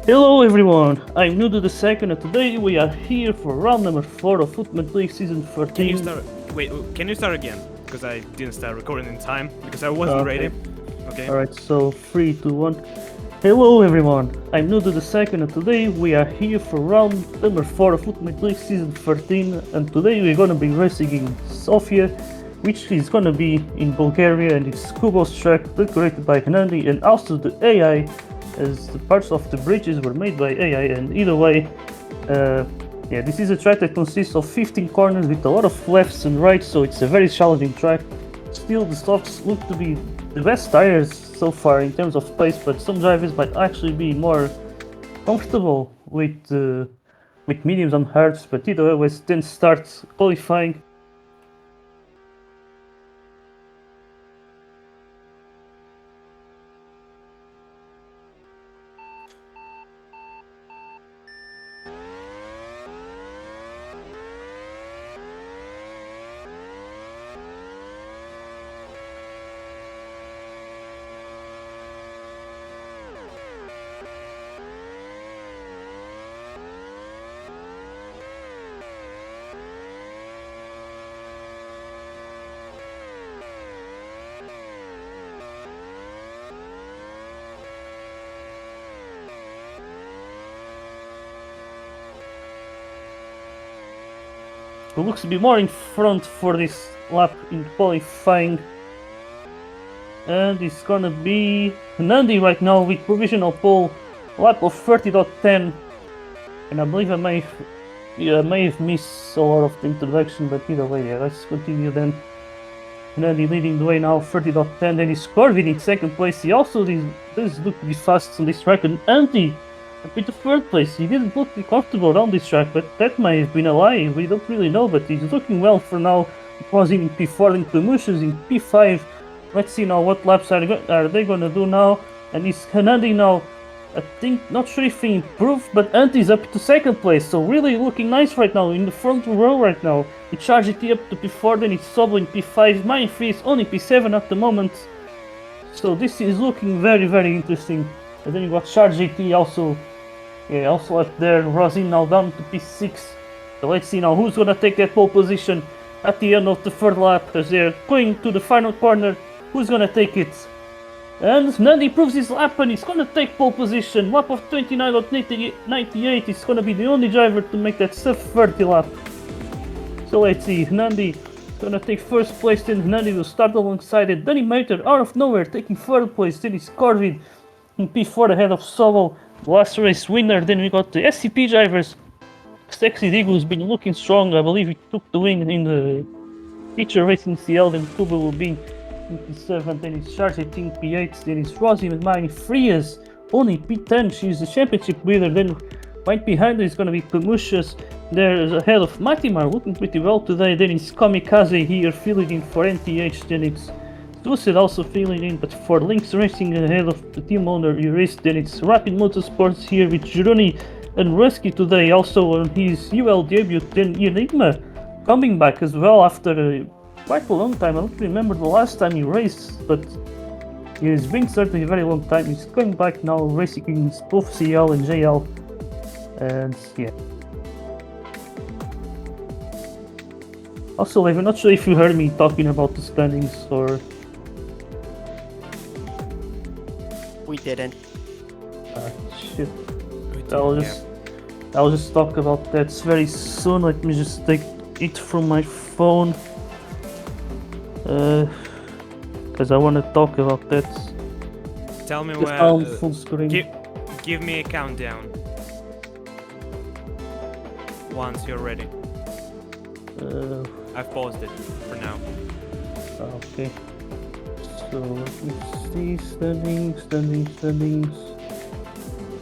Hello everyone, I'm new to the second and today we are here for round number 4 of Footman League Season 13. Can you start? Wait, can you start again? Because I didn't start recording in time because I wasn't ready. Okay. Alright, so 3, 2, 1. Hello everyone, I'm new to the second and today we are here for round number 4 of Footman League Season 13 and today we're gonna be racing in Sofia, which is gonna be in Bulgaria, and it's Kubo's track decorated by Hernandi, and also the AI, as the parts of the bridges were made by AI. And either way, this is a track that consists of 15 corners with a lot of lefts and rights, so it's a very challenging track. Still, the stocks look to be the best tires so far in terms of pace, but some drivers might actually be more comfortable with mediums and hards. But either way, let's then start qualifying. Who looks to be more in front for this lap in qualifying. And it's gonna be Nandi right now with provisional pole, lap of 30.10. And I believe I may have missed a lot of the introduction, but either way, let's continue then. Nandi leading the way now, 30.10. Then he's Corvin in second place. He also does look to be fast on this track, and Andy with the third place. He didn't look comfortable around this track, but that might have been a lie. We don't really know, but he's looking well for now. It was in P4, then Promotions in P5. Let's see now what laps are they gonna do now. And it's Hanandi now. I think, not sure if he improved, but Anti's up to second place. So really looking nice right now in the front row right now. He charged it up to P4, then it's Sobo in P5. Mine free is only P7 at the moment. So this is looking very, very interesting. And then you got Charge GT also up there. Rosin now down to P6. So let's see now who's gonna take that pole position at the end of the third lap as they're going to the final corner. Who's gonna take it? And Nandi proves his lap and he's gonna take pole position. Lap of 29.98. He's gonna be the only driver to make that sub 30 lap. So let's see, Nandi is gonna take first place, then Nandi will start alongside it. Danny Mater out of nowhere taking third place, then it's Corvid in P4 ahead of Solo. Last race winner. Then we got the SCP drivers. Sexy Digo has been looking strong. I believe he took the win in the feature race in CL. Then Kuba will be in P7. Then it's Charge 18 P8. Then it's Rosie with mine. Frias only P10. She's the championship leader. Then right behind her is going to be Pemushas. There's ahead of Matimar, looking pretty well today. Then it's Kamikaze here filling in for NTH. Then it's Lucid also filling in, but for Lynx Racing ahead of the team owner Eurist. Then it's Rapid Motorsports here with Gironi and Rusky today also on his UL debut. Then Enigma coming back as well after quite a long time. I don't remember the last time he raced, but it's been certainly a very long time. He's coming back now, racing in both CL and JL. And yeah. Also, I'm not sure if you heard me talking about the standings or... We didn't. Shit. I'll just talk about that very soon. Let me just take it from my phone. Because I want to talk about that. Tell me Just where. on full screen. Give me a countdown. Once you're ready. I've paused it for now. Okay. So let me see. Standings.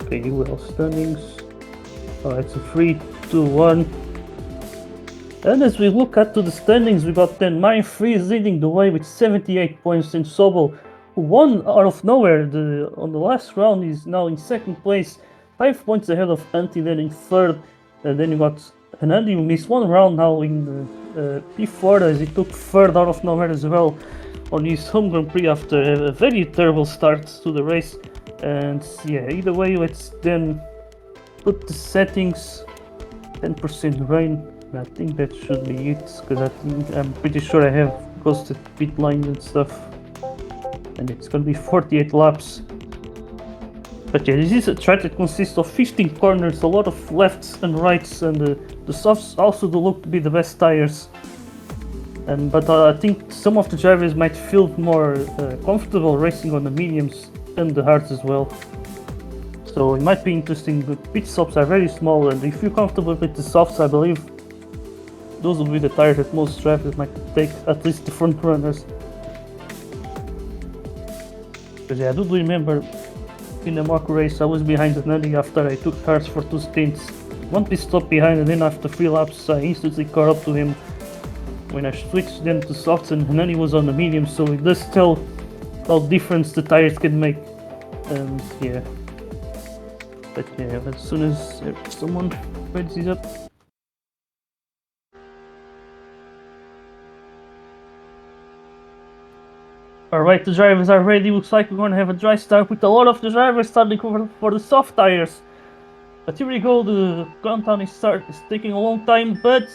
Okay, well, standings. Alright, so 3, 2, 1. And as we look at the standings, we got then Mine Free is leading the way with 78 points, and Sobel, who won out of nowhere on the last round, is now in second place, 5 points ahead of Antti, then in third. And then you got Hernandi, who missed one round now in P4 as he took third out of nowhere as well on his home Grand Prix after a very terrible start to the race. And yeah, either way, let's then put the settings 10% rain. I think that should be it, because I'm pretty sure I have ghosted pit lines and stuff. And it's gonna be 48 laps. But yeah, this is a track that consists of 15 corners, a lot of lefts and rights, and the softs also do look to be the best tires. But I think some of the drivers might feel more comfortable racing on the mediums and the hards as well. So it might be interesting. The pit stops are very small, and if you're comfortable with the softs, I believe those will be the tires that most drivers might take, at least the front runners. Because yeah, I do remember in the mock race I was behind Hernani after I took hards for 2 stints. One pit stop behind, and then after 3 laps I instantly caught up to him when I switched then to softs, and Hernani was on the medium, so it does tell how difference the tires can make. And yeah. But yeah, as soon as someone readies up. Alright, the drivers are ready. Looks like we're gonna have a dry start with a lot of the drivers starting for the soft tires. But here we go, the countdown is taking a long time, but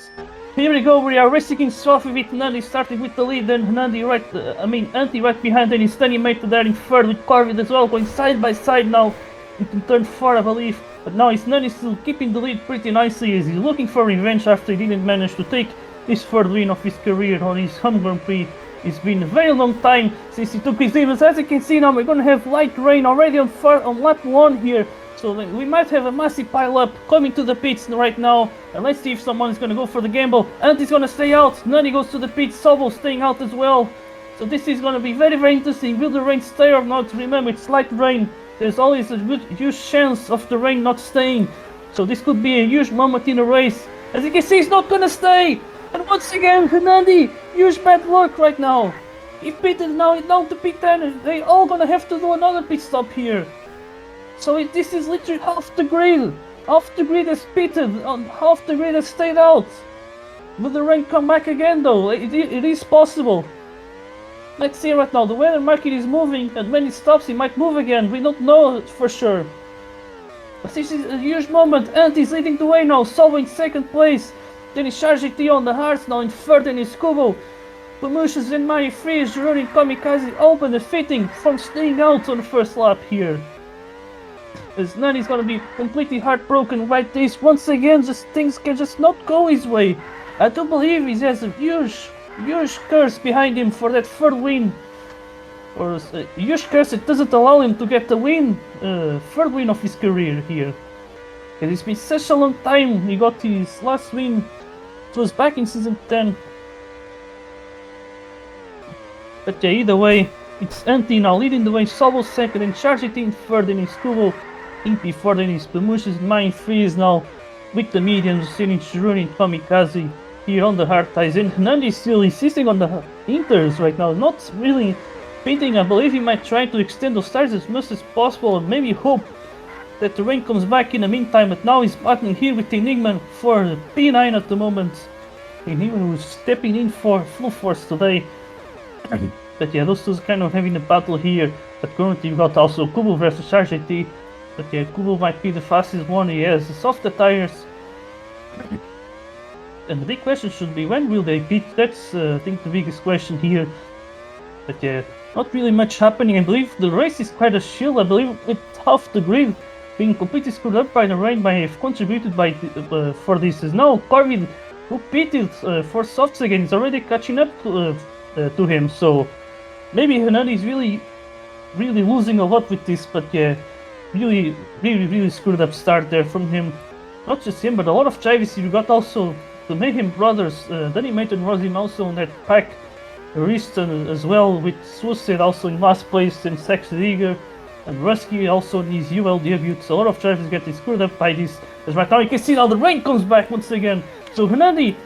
here we go, we are racing in soft with Nandi starting with the lead, and Anti right behind, and his stunning mate there in third with Corvid as well, going side by side now into turn 4 I believe. But now Nandi still keeping the lead pretty nicely as he's looking for revenge after he didn't manage to take his 3rd win of his career on his home Grand Prix. It's been a very long time since he took his lead, but as you can see now we're gonna have light rain already on lap 1 here. So we might have a massive pile-up coming to the pits right now. And let's see if someone is going to go for the gamble. Anti's going to stay out. Nani goes to the pits. Sobo staying out as well. So this is going to be very, very interesting. Will the rain stay or not? Remember, it's light rain. There's always a huge chance of the rain not staying. So this could be a huge moment in the race. As you can see, it's not going to stay. And once again, Nandi, huge bad luck right now. He pitted now down to pit 10. They all going to have to do another pit stop here. So this is literally half the grid. Half the grid has pitted, half the grid has stayed out. Will the rain come back again though? It is possible. Let's see right now, the weather market is moving, and when it stops it might move again. We don't know for sure. But this is a huge moment. Ant is leading the way now, Solo in 2nd place. Then is Chargeti on the hearts now in 3rd, and is Kubo. Pamushas and Mari Free is running Kamikaze open the fitting from staying out on the 1st lap here. As Nani's gonna be completely heartbroken right this. Once again, things can just not go his way. I do believe he has a huge curse behind him for that 3rd win. Or a huge curse that doesn't allow him to get the win, 3rd win of his career here. And it's been such a long time. He got his last win. It was back in season 10. But yeah, either way, it's Anti now leading the way. Solo 2nd and Chargeti in 3rd, and his Kubo in P4, then his Pamushas Mine Freeze now with the mediums, sitting Shiruni and Kamikaze here on the hard ties. And Nandi is still insisting on the inters right now, not really pitting. I believe he might try to extend those tires as much as possible and maybe hope that the rain comes back in the meantime. But now he's battling here with Enigma for P9 at the moment. Enigma who's stepping in for full force today. But yeah, those two are kind of having a battle here. But currently you got also Kubo versus Chargeti. But yeah, Kubo might be the fastest one. He has the softer tires. And the big question should be, when will they pit? That's I think the biggest question here. But yeah, not really much happening. I believe the race is quite a chill. I believe with half the grid being completely screwed up by the rain might have contributed for this. Is now Corvid, who pitted for softs again, is already catching up to him. So maybe Hernani is really losing a lot with this. But yeah, really screwed up start there from him. Not just him, but a lot of drivers. You got also the Mayhem brothers, Danny Mate and Rosie also on that pack. Riston as well, with Suicide also in last place, and Sex Eager and Rusky also in his UL debut. So a lot of drivers getting screwed up by this. As right now you can see now the rain comes back once again. So Hernani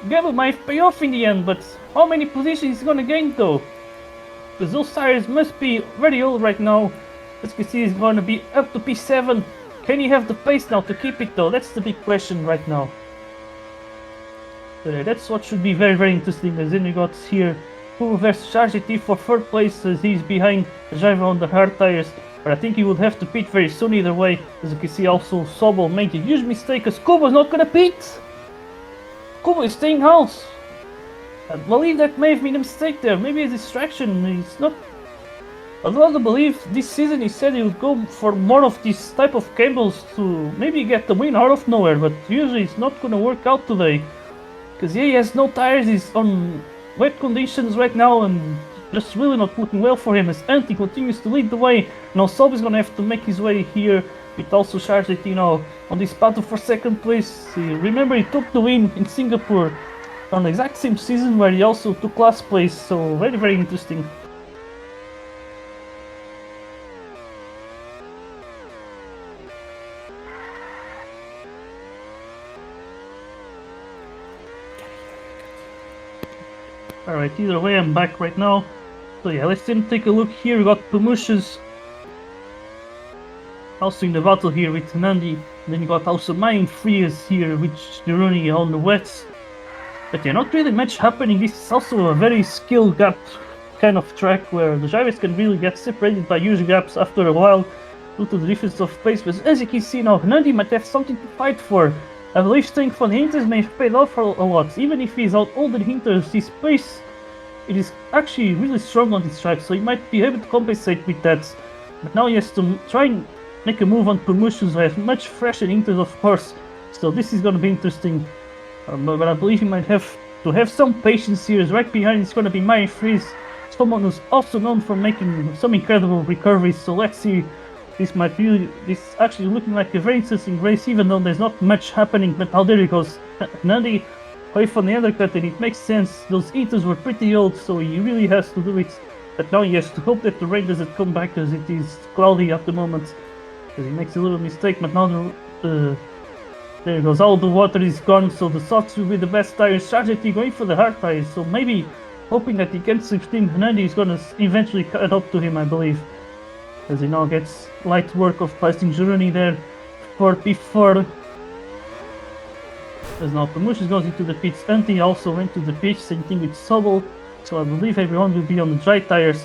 gamble might pay off in the end, but how many positions is he gonna gain though? Because those tires must be very old right now. As you can see, he's gonna be up to P7. Can he have the pace now to keep it though? That's the big question right now. That's what should be very interesting. As then we got here Kubo versus Chargeti for 3rd place, as he's behind the driver on the hard tires. But I think he would have to pit very soon either way. As you can see, also Sobol made a huge mistake because Kubo's not gonna pit. Kubo is staying out. I believe that may have been a mistake there. Maybe a distraction. He's not. I'd rather believe this season he said he would go for more of this type of cables to maybe get the win out of nowhere, but usually it's not gonna work out today. Because yeah, he has no tires, he's on wet conditions right now and just really not looking well for him as Antti continues to lead the way. Now Sob is gonna have to make his way here with also Chargetino on this battle for second place. Remember he took the win in Singapore on the exact same season where he also took last place, so very very interesting. Alright, either way I'm back right now. So yeah, let's then take a look here. We got Pamushes also in the battle here with Nandi. And then you got also Mayan Frias here with Jeroni on the wets. But yeah, not really much happening. This is also a very skill gap kind of track where the drivers can really get separated by huge gaps after a while due to the difference of pace. But as you can see now, Nandi might have something to fight for. I believe staying for the Hinters may have paid off a lot. Even if he's out older Hinters, his pace it is actually really strong on this track, so he might be able to compensate with that. But now he has to try and make a move on promotions who have much fresher Hinters, of course. So this is going to be interesting. But I believe he might have to have some patience here. As right behind is going to be Mayan Freeze, someone who's also known for making some incredible recoveries. So let's see. This actually looking like a very interesting race, even though there's not much happening. But now there he goes, Nandi away from the undercut, and it makes sense. Those Eaters were pretty old, so he really has to do it. But now he has to hope that the rain doesn't come back, as it is cloudy at the moment. Because he makes a little mistake, but now there he goes, all the water is gone, so the softs will be the best tires. Tragedy going for the hard tires, so maybe hoping that he gets 16. Nandi is gonna eventually cut up to him, I believe. As he now gets light work of passing Jeroni there for P4. As now Pamush goes into the pits. Antti also went to the pitch, same thing with Sobol. So I believe everyone will be on the dry tires.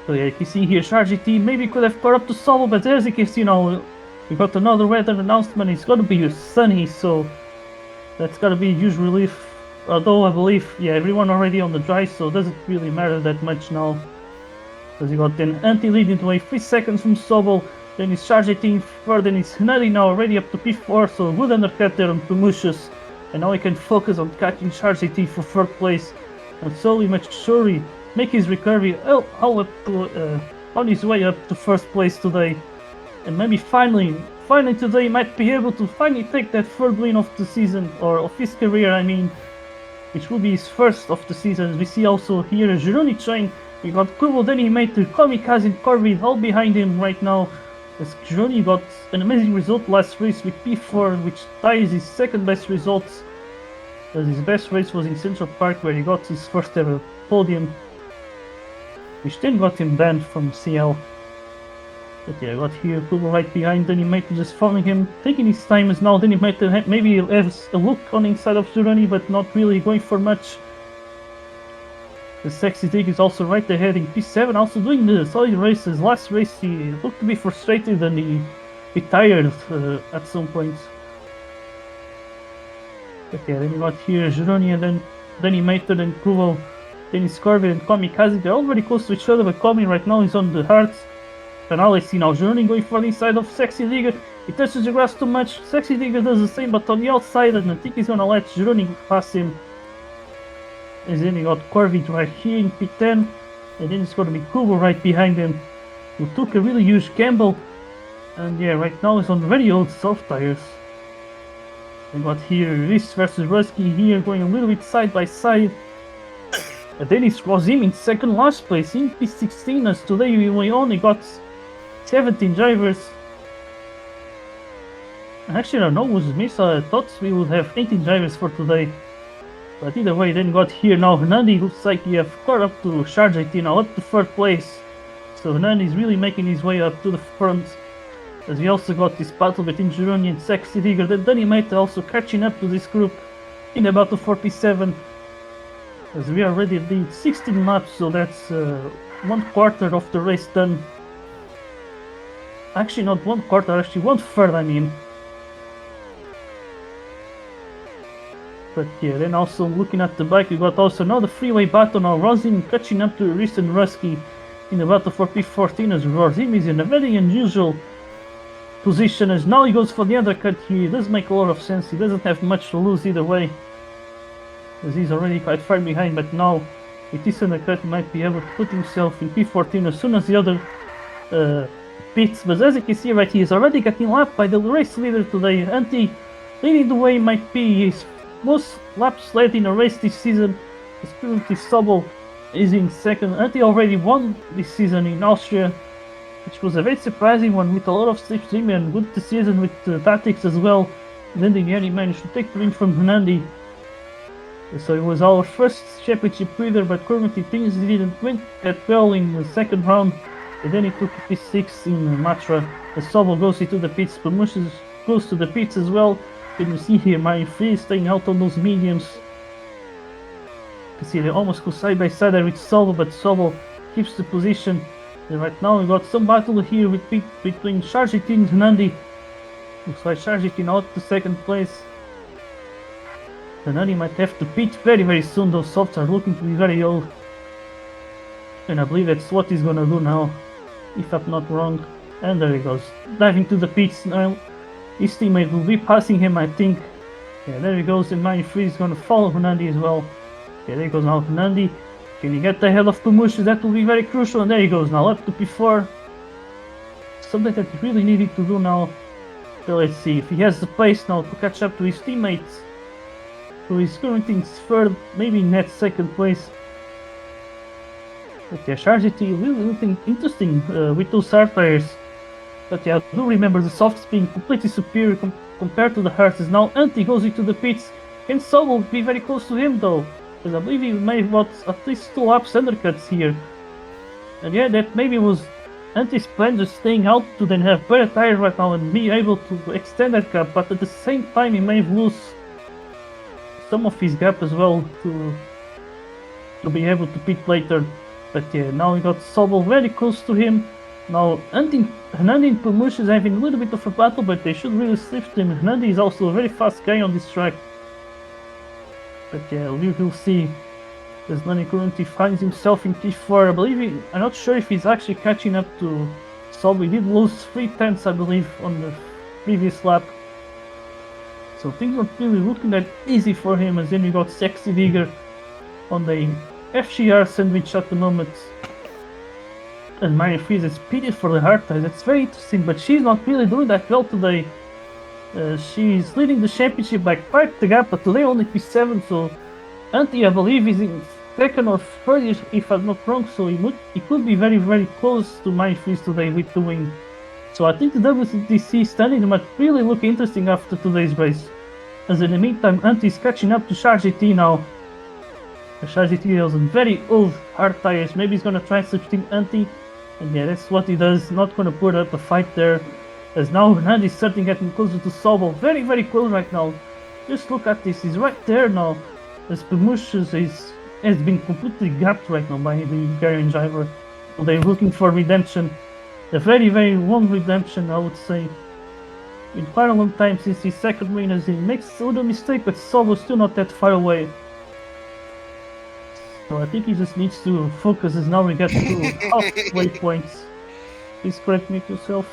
So yeah, you can see here Chargity maybe could have caught up to Sobol, but as you can see now, we got another weather announcement. It's gonna be sunny, so that's gonna be a huge relief. Although I believe, yeah, everyone already on the dry, so it doesn't really matter that much now. As you got then Antti leading the way 3 seconds from Sobol. Then it's Chargetine further, then it's Nadi now already up to P4, so a good undercut there on Pamushus. And now he can focus on catching Chargetine for 3rd place. And slowly make sure he make his recovery all up to, on his way up to 1st place today. And maybe finally today he might be able to finally take that 3rd win of the season, or of his career I mean. Which will be his 1st of the season. As we see also here Jeroni train. We got Kubo, then he made the Kamikaze and Corvid all behind him right now. As Jeroni got an amazing result last race with P4, which ties his 2nd best results. As his best race was in Central Park, where he got his 1st ever podium, which then got him banned from CL. But yeah, I got here Kubo right behind, then he made just following him, taking his time as now, then he made maybe has a look on the inside of Jeroni, but not really going for much. The Sexy Dig is also right ahead in P7, also doing the solid races. Last race he looked to be frustrated and he retired at some point. But yeah, then you got here Jeroni and then he made it and Kubo. Then it's Corvin and Kamikaze. They're all very close to each other, but Komi right now is on the hearts. And now I see now Jeroni going for the inside of Sexy Digger. He touches the grass too much. Sexy Digger does the same, but on the outside, and I think he's gonna let Jeroni pass him. And then you got Corvid right here in P10. And then it's gonna be Kubo right behind him, who took a really huge gamble. And yeah, right now he's on very old soft tires. And got here Riss versus Rusky here, going a little bit side by side. And then it was him in 2nd last place in P16, as today we only got 17 drivers. Actually, I don't know who's missed. I thought we would have 18 drivers for today. But either way, then got here now Nandi looks like he have caught up to Charjati now, up to 3rd place. So Nandi is really making his way up to the front. As we also got this battle between Jeroni and Sexy Digger. Then Danny Mate also catching up to this group in the battle for P7. As we already did 16 laps, so that's 1/4 of the race done. Actually, not 1/4, actually 1/3, I mean. But yeah, then also looking at the back, we got also another freeway battle now. Rosin catching up to Rist and Rusky in the battle for P14 as Rosin is in a very unusual position as now he goes for the undercut here. It does make a lot of sense. He doesn't have much to lose either way, as he's already quite far behind, but now with this undercut he might be able to put himself in P14 as soon as the other pits. But as you can see right, he is already getting lapped by the race leader today. Antti leading the way might be his most laps led in a race this season. As currently Sobol is in second. Antti already won this season in Austria, which was a very surprising one with a lot of slipstream and good decision with tactics as well. And then in the end he managed to take the win from Hernandi. So it was our first championship leader, but currently things didn't went that well in the second round. And then he took P6 in Matra. As Sobol goes into the pits, Pamushes goes to the pits as well. Can you see here my free staying out on those mediums? You can see they almost go side by side there with Sobol, but Sobol keeps the position. And right now we got some battle here between Sharjitin and Hernandi. Looks like Sharjitin out to second place. Hernandi might have to pit very soon. Those softs are looking to be very old. And I believe that's what he's gonna do now, if I'm not wrong. And there he goes, diving to the pits now. His teammate will be passing him, I think. Yeah, there he goes, and Free is gonna follow Hernandi as well. Yeah, there he goes now, Hernandi. Can he get ahead of Pamush? That will be very crucial. And there he goes now, up to P4. Something that he really needed to do now. So let's see if he has the pace now to catch up to his teammates, who is currently in third, maybe in that second place. But yeah, Sharjiti really looking interesting with those hard tires. But yeah, I do remember the softs being completely superior compared to the hards. As now Antti goes into the pits. Can Sobol be very close to him though? Because I believe he may have got at least 2 laps undercuts here. And yeah, that maybe was Antti's plan, just staying out to then have better tires right now and be able to extend that gap. But at the same time, he may lose some of his gap as well to be able to pit later. But yeah, now we got Sobol very close to him. Now Hernandi and Pamush is having a little bit of a battle, but they should really lift him. Hernandi is also a very fast guy on this track. But yeah, we will see. As Nani currently finds himself in P4. I believe I'm not sure if he's actually catching up to Sobol. He did lose 3/10, I believe, on the previous lap. So things aren't really looking that easy for him. As then we got Sexy Digger on the FGR sandwich at the moment. And Marion Freeze is pitted for the hard tires. That's very interesting, but she's not really doing that well today. She's leading the championship by quite the gap, but today only P7, so Antti, I believe, is in second or third, if I'm not wrong, so he could be very close to Marion Freeze today with the win. So I think the WTC standing might really look interesting after today's race. As in the meantime, Antti is catching up to Sharjiti now. Sharjiti has very old hard tires. Maybe he's gonna try and substitute Antti. And yeah, that's what he does. Not gonna put up a fight there. As now Hernandi is starting getting closer to Sobol. Very close right now. Just look at this. He's right there now. As Pamush has been completely gapped right now by the Bulgarian driver. So they're looking for redemption. A very long redemption, I would say. In quite a long time since his second win, as he makes a little mistake, but Sobol still not that far away. So I think he just needs to focus as now we get to halfway points. Please correct me yourself.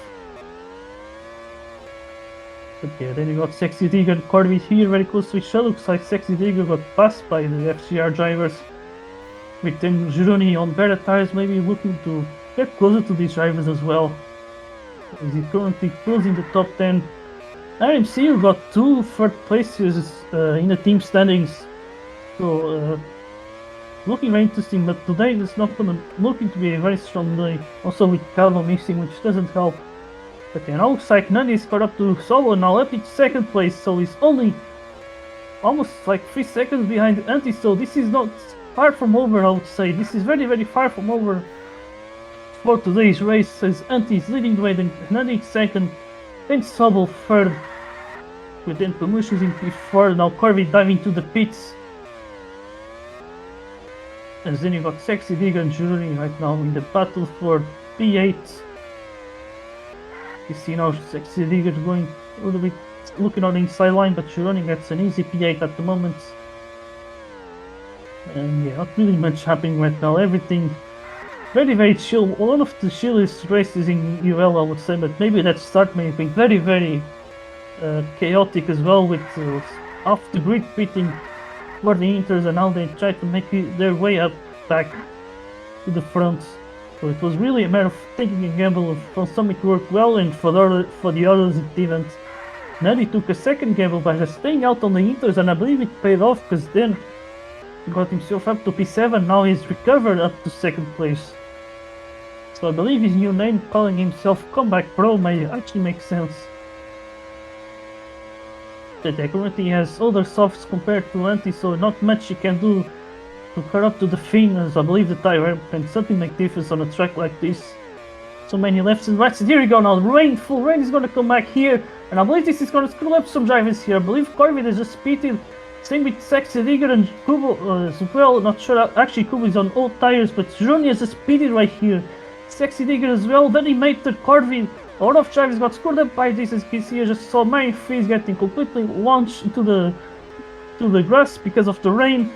But yeah, then you got Sexy Digger and Corby here very close to each other. Looks like Sexy Digger got passed by the FCR drivers. With then Gironi on better tires, maybe looking to get closer to these drivers as well. As he currently closing the top 10. RMC got 2 third places in the team standings. So looking very interesting, but today it's not looking to be a very strong day. Also with Calvo missing, which doesn't help. But yeah, now looks like Nani is caught up to Sobol, now up in second place, so he's only almost like 3 seconds behind Antti, so this is not far from over, I would say. This is very far from over for today's race, as Antti is leading the way, then Nani second, then Sobol third, with then Pamush is in P4, now Corby diving to the pits. And then you got Sexy Digger and Jury right now in the battle for P8. You see now Sexy Digger going a little bit looking on the inside line, but Gironi gets an easy P8 at the moment. And yeah, not really much happening right now. Everything very, very chill. One of the chillest races in UL, I would say, but maybe that start may have been very, very chaotic as well, with off the grid pitting for the Inters, and now they try to make their way up back to the front. So it was really a matter of taking a gamble for something to work well, and for the others it didn't. Nutty took a second gamble by just staying out on the Inters, and I believe it paid off, because then he got himself up to P7. Now he's recovered up to second place. So I believe his new name, calling himself Comeback Pro, may actually make sense. The currently has other softs compared to Anti, so not much he can do to cut up to the Fiend, as I believe the tire can certainly make difference on a track like this. So many lefts and rights, and here we go now, full rain is going to come back here, and I believe this is going to screw up some drivers here. I believe Corvid has just speeded, same with Sexy Digger and Kubo as well. Not sure, actually Kubo is on old tires, but Juni has just speeded right here. Sexy Digger as well, then he made the Corvid. A lot of drivers got screwed up by this, as you can see. I just saw Mary Freeze getting completely launched into the grass because of the rain.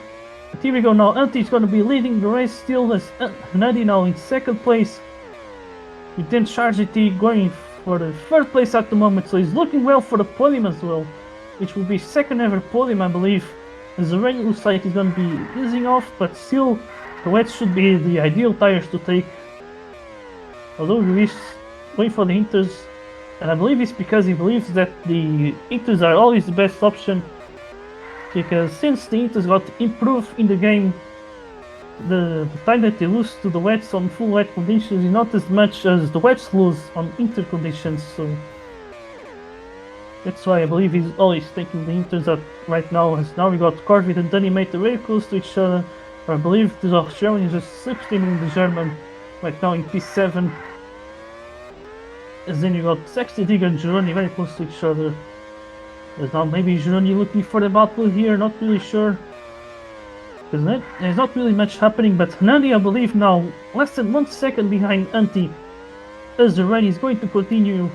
But here we go now, Antti is going to be leading the race still, as Nadi now in second place. With then Chargity going for the third place at the moment, so he's looking well for the podium as well, which will be second ever podium, I believe, as the rain looks like he's going to be easing off, but still the wet should be the ideal tires to take. Although he's going for the Inters, and I believe it's because he believes that the Inters are always the best option, because since the Inters got improved in the game, the time that they lose to the wets on full wet conditions is not as much as the wets lose on Inter conditions, so that's why I believe he's always taking the Inters up right now, as now we got Corvid and Danny made very close to each other. I believe the Australian is just slipstreaming the German right now in P7. As then you got Sexty Digger and Gironi very close to each other. There's now maybe Gironi looking for the battle here, not really sure. Because there's not really much happening, but Nandi, I believe, now less than 1 second behind Antti, as the rain is going to continue.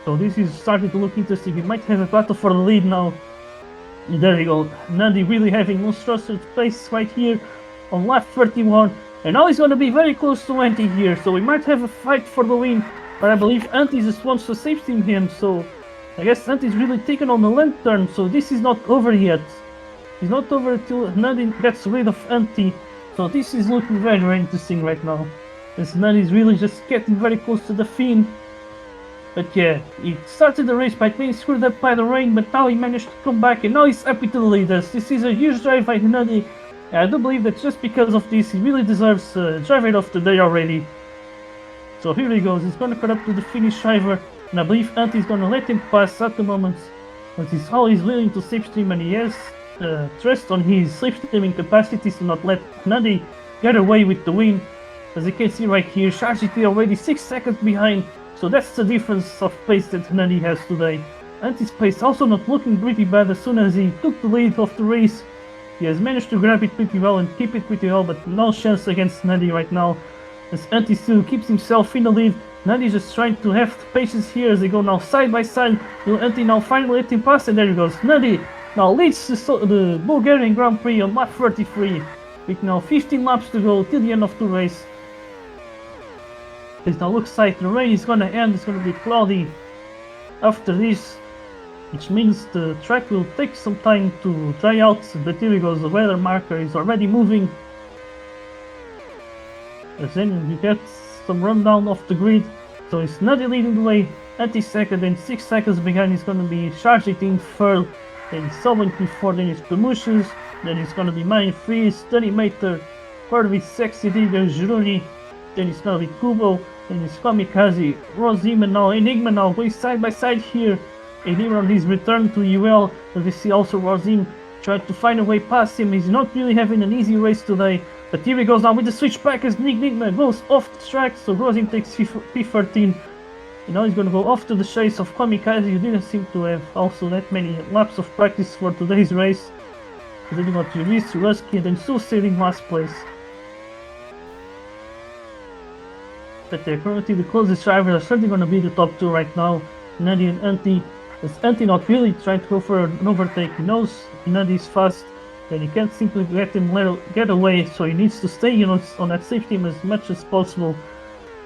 So this is starting to look interesting. We might have a battle for the lead now. And there we go. Nandi really having monstrous pace right here on lap 31. And now he's going to be very close to Antti here, so we might have a fight for the win. But I believe Antti just wants to save team him, so I guess Anti's really taken on the lantern, so this is not over yet. It's not over until Nandi gets rid of Antti, so this is looking very, very interesting right now. As Nandi's really just getting very close to the Fiend. But yeah, he started the race by being screwed up by the rain, but now he managed to come back, and now he's happy to lead us. This is a huge drive by Nandi. I do believe that just because of this, he really deserves driver of the day already. So here he goes, he's going to cut up to the Finnish driver, and I believe Antti is going to let him pass at the moment, but he's always willing to slipstream, and he has trust on his slipstreaming capacities to not let Nandi get away with the win. As you can see right here, Chargity already 6 seconds behind, so that's the difference of pace that Nandi has today. Antti's pace also not looking pretty bad. As soon as he took the lead of the race, he has managed to grab it pretty well and keep it pretty well, but no chance against Nandi right now, as Antti still keeps himself in the lead. Nandi just trying to have patience here as they go now side by side. Will Antti now finally let him pass? And there he goes. Nandi now leads the Bulgarian Grand Prix on lap 33, with now 15 laps to go till the end of the race. It now looks like the rain is gonna end. It's gonna be cloudy after this, which means the track will take some time to dry out. But here he goes, the weather marker is already moving. As then you get some rundown of the grid. So it's Nadi leading the way, Antti second, and 6 seconds behind is going to be Chargity in third, then Solvent before, then it's Promotions, then it's going to be Mine Freeze, Danny Mater, Corvid, Sexy Digger, Juruni, then it's going to be Kubo, then it's Kamikaze, Rosima now, Enigma now going side by side here. Enigma on his return to UL, as we see also Rosim trying to find a way past him. He's not really having an easy race today. But here he goes now with the switch back as Enigma goes off the track, so Rosim takes P13. And now he's going to go off to the chase of Kamikaze, who didn't seem to have also that many laps of practice for today's race. And then you got Juris, Rusky, and then Sue sailing last place. But currently the closest drivers are certainly going to be the top two right now, Nadi and Antti. As Antti not really trying to go for an overtake, he knows Nadi is fast, and he can't simply let him get away, so he needs to stay on that safety as much as possible.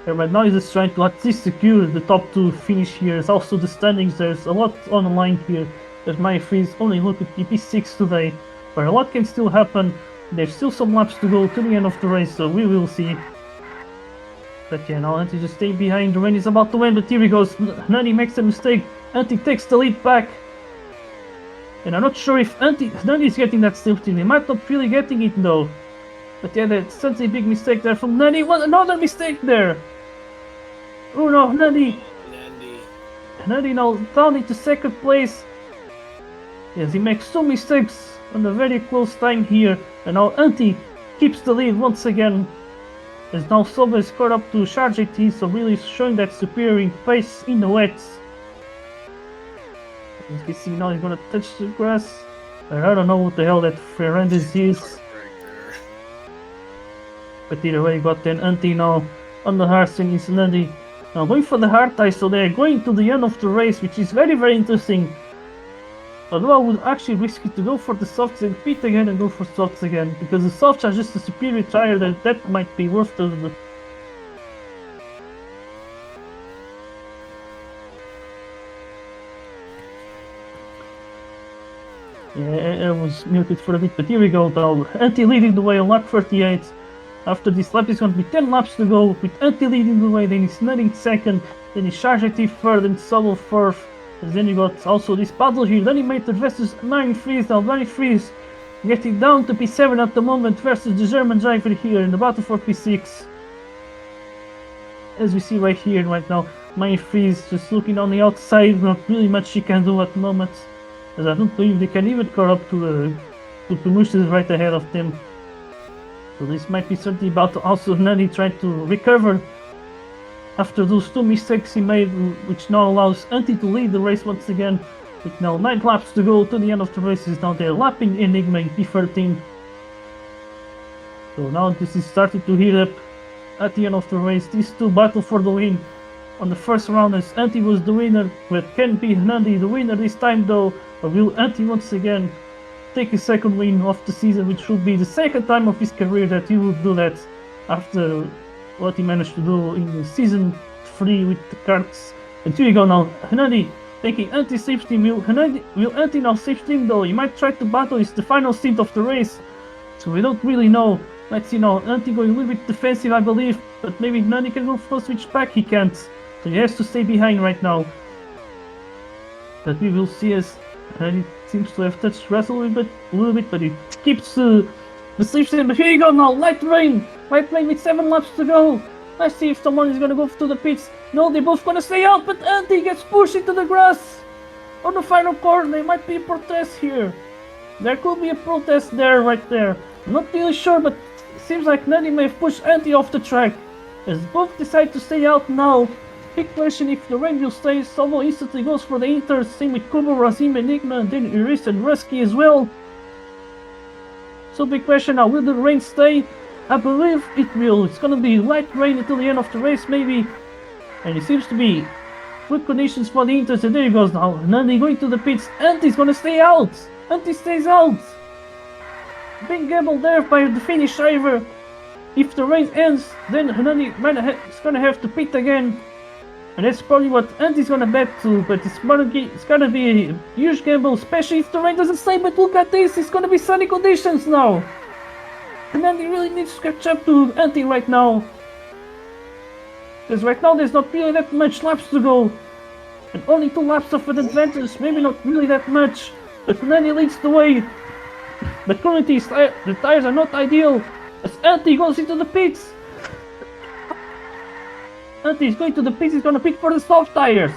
And right now he's just trying to at least secure the top two finish here. It's also the standings, there's a lot on the line here. As my freeze only look at EP6 today, but a lot can still happen. There's still some laps to go to the end of the race, so we will see. But yeah, now Antti just stay behind. The rain is about to end, but here he goes. Nani makes a mistake. Antti takes the lead back. And I'm not sure if Nani is getting that safety. He might not really getting it though. But yeah, that's such a big mistake there from Nani. What another mistake there. Oh no, Nani. Nani now down into second place. Yes, he makes two mistakes on a very close time here. And now Antti keeps the lead once again. As now Soba is caught up to Charge AT, so really showing that superior pace in the wets. As you can see now he's gonna touch the grass. I don't know what the hell that Ferrandis is. But either way, got then Antti now on the hard thing is Nandi. Now going for the hard tie, so they're going to the end of the race, which is very, very interesting. Although I would actually risk it to go for the softs and pit again and go for softs again, because the softs are just a superior tire that might be worth the... Yeah, I was muted for a bit, but here we go now. Antti leading the way on lap 38. After this lap is going to be 10 laps to go, with Antti leading the way, then he's Nutting second, then he's Charge AT third and Sobel fourth. And then you got also this battle here, Danimator versus 9 Freeze. Now 9 Freeze getting down to P7 at the moment versus the German driver here in the battle for P6. As we see right here right now, 9 Freeze just looking on the outside, not really much she can do at the moment. As I don't believe they can even cut up to Mush is right ahead of them. So this might be something about also Nani trying to recover after those two mistakes he made, which now allows Antti to lead the race once again. With now 9 laps to go to the end of the race, is now they're lapping Enigma in P13. So now this is starting to heat up at the end of the race. These two battle for the win on the first round as Antti was the winner, but can be Nandi the winner this time though, or will Antti once again take his second win of the season, which will be the second time of his career that he would do that after what he managed to do in season 3 with the carts. And here you go now, Hanadi taking Antti safe team. Will Antti now safe team though? He might try to battle, it's the final stint of the race, so we don't really know. Let's see now, Antti going a little bit defensive I believe, but maybe Nani can go for switch back, he can't. So he has to stay behind right now. But we will see as Nani seems to have touched grass a little bit, but he keeps the safe team. But here you go now, Light Rain with 7 laps to go. Let's see if someone is gonna go to the pits. No, they're both gonna stay out, but Antti gets pushed into the grass on the final corner. There might be a protest here. There could be a protest there, right there. I'm not really sure, but it seems like Nani may have pushed Antti off the track. As both decide to stay out now. Big question if the rain will stay. Solo instantly goes for the Inters, same with Kubo, Razim, Enigma, and then Iris and Rusky as well. So big question now, will the rain stay? I believe it will. It's gonna be light rain until the end of the race maybe. And it seems to be good conditions for the Inters, and there he goes now. Nani going to the pits. Antti's gonna stay out. Antti stays out. Big gamble there by the Finnish driver. If the rain ends, then Nani is gonna have to pit again. And that's probably what Antti's gonna bet to, but it's gonna be a huge gamble, especially if the rain doesn't stay. But look at this, it's gonna be sunny conditions now. And Antti really needs to catch up to Antti right now. Because right now there's not really that much laps to go. And only 2 laps of an advantage, maybe not really that much. But Antti leads the way. But currently the tires are not ideal. As Antti goes into the pits. Antti is going to the pits, he's gonna pit for the soft tires.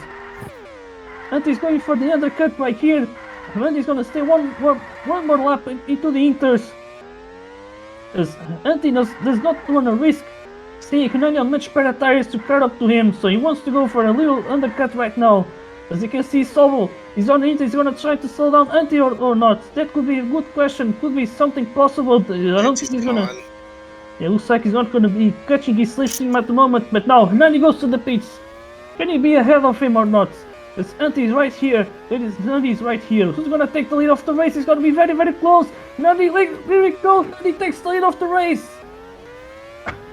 Antti is going for the undercut right here. Antti is gonna stay one more lap into the Inters. As Antti does not want to risk seeing Nani on much better tires to cut up to him, so he wants to go for a little undercut right now. As you can see, Sobo is on the Inter, he's gonna try to slow down Antti or not. That could be a good question, could be something possible. I don't think he's gonna... It looks like he's not going to be catching his slipstream at the moment, but now Hernani goes to the pits. Can he be ahead of him or not? This Antti is right here. Hernani is right here. Who's going to take the lead of the race? It's going to be very, very close. Hernani, here we go. Hernani takes the lead of the race.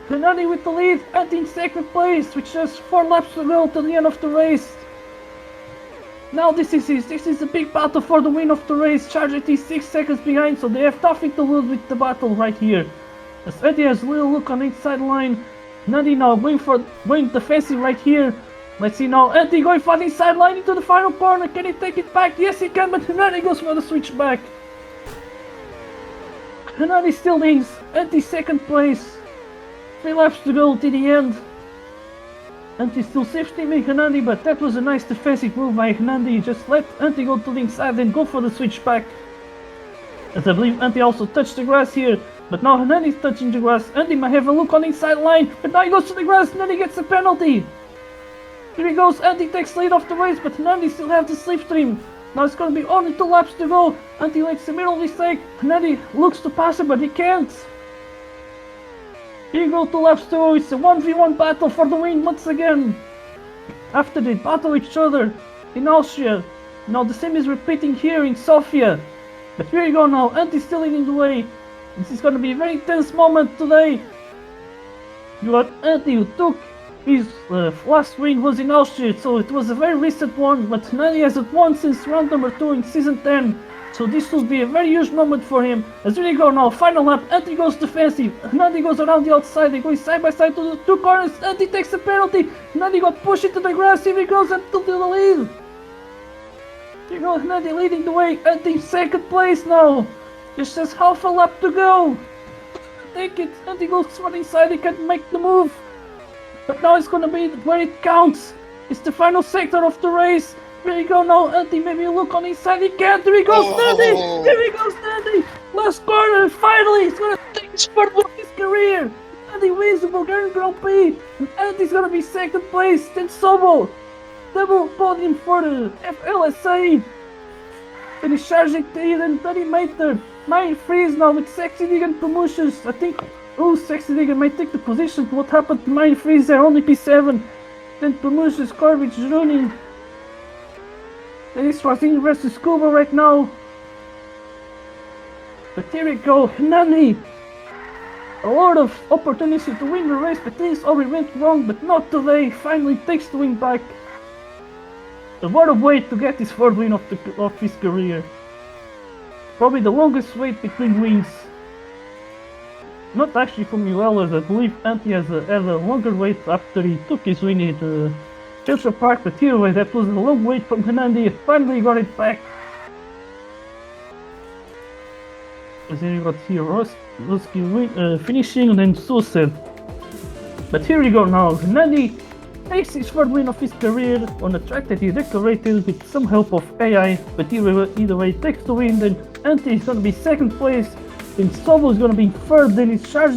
Hernani with the lead. Antti in second place, which has 4 laps to go to the end of the race. Now this is a big battle for the win of the race. Charger is 6 seconds behind, so they have nothing to lose with the battle right here. As Eddie has a little look on the inside line. Nandi now going defensive right here. Let's see now, Eddie going for the inside line into the final corner. Can he take it back? Yes he can, but Hernani goes for the switch back. Hernani still leads. Eddie second place. 3 laps to go to the end. Antti still safe-steaming Hernani, but that was a nice defensive move by Hernani. Just let Antti go to the inside and go for the switch back. As I believe Antti also touched the grass here. But now Hernani is touching the grass. Antti might have a look on the inside line. But now he goes to the grass and then he gets a penalty. Here he goes. Antti takes the lead off the race, but Hernani still has the slipstream. Now it's going to be only 2 laps to go. Antti makes a middle mistake. Hernani looks to pass it, but he can't. Here you go, 2 laps to go. It's a 1v1 battle for the win once again. After they battle each other in Austria. Now the same is repeating here in Sofia. But here you go now. Antti still leading the way. This is going to be a very tense moment today. You got Antti who took his last win was in Austria, so it was a very recent one, but Hernani hasn't won since round number 2 in season 10. So this will be a very huge moment for him. As we go now, final lap, Antti goes defensive, Hernani goes around the outside, they go side by side to the 2 corners, Antti takes a penalty, Hernani got pushed into the grass, here he goes until the lead. Here goes Hernani leading the way, Antti second place now. Just has half a lap to go. Take it, Antti goes for the inside, he can't make the move. But now it's gonna be where it counts. It's the final sector of the race. Here we go now, Antti, maybe look on his side, he can't. Here he goes, Antti! Here he goes, Antti! Last corner, finally, he's gonna take his first win of his career. Antti wins the Bulgarian Grand Prix. And Antti's gonna be second place, then Sobol. Double podium for the FLSA. And he's charging to even 30 meter. 9 frees now with Sexy Vegan promotions. I think Sexy Vegan might take the position. What happened to 9 frees there? Only P7. Then promotions, Corbett running. Then it's Razin versus Scuba right now. But here we go, Hernani. A lot of opportunity to win the race, but things already went wrong, but not today. Finally takes the win back. And what a way to get his 4th win of his career. Probably the longest wait between wins. Not actually from Uellers, I believe Antti had a longer wait after he took his win at Chelsea Park, but here that was a long wait from Hernani, finally got it back. And then you got here Ruski finishing and then Suset. But here we go now, Hernani takes his 3rd win of his career on a track that he decorated with some help of AI, but either way takes the win. Then Antti is gonna be 2nd place, then Sobo is gonna be 3rd, then it's Charge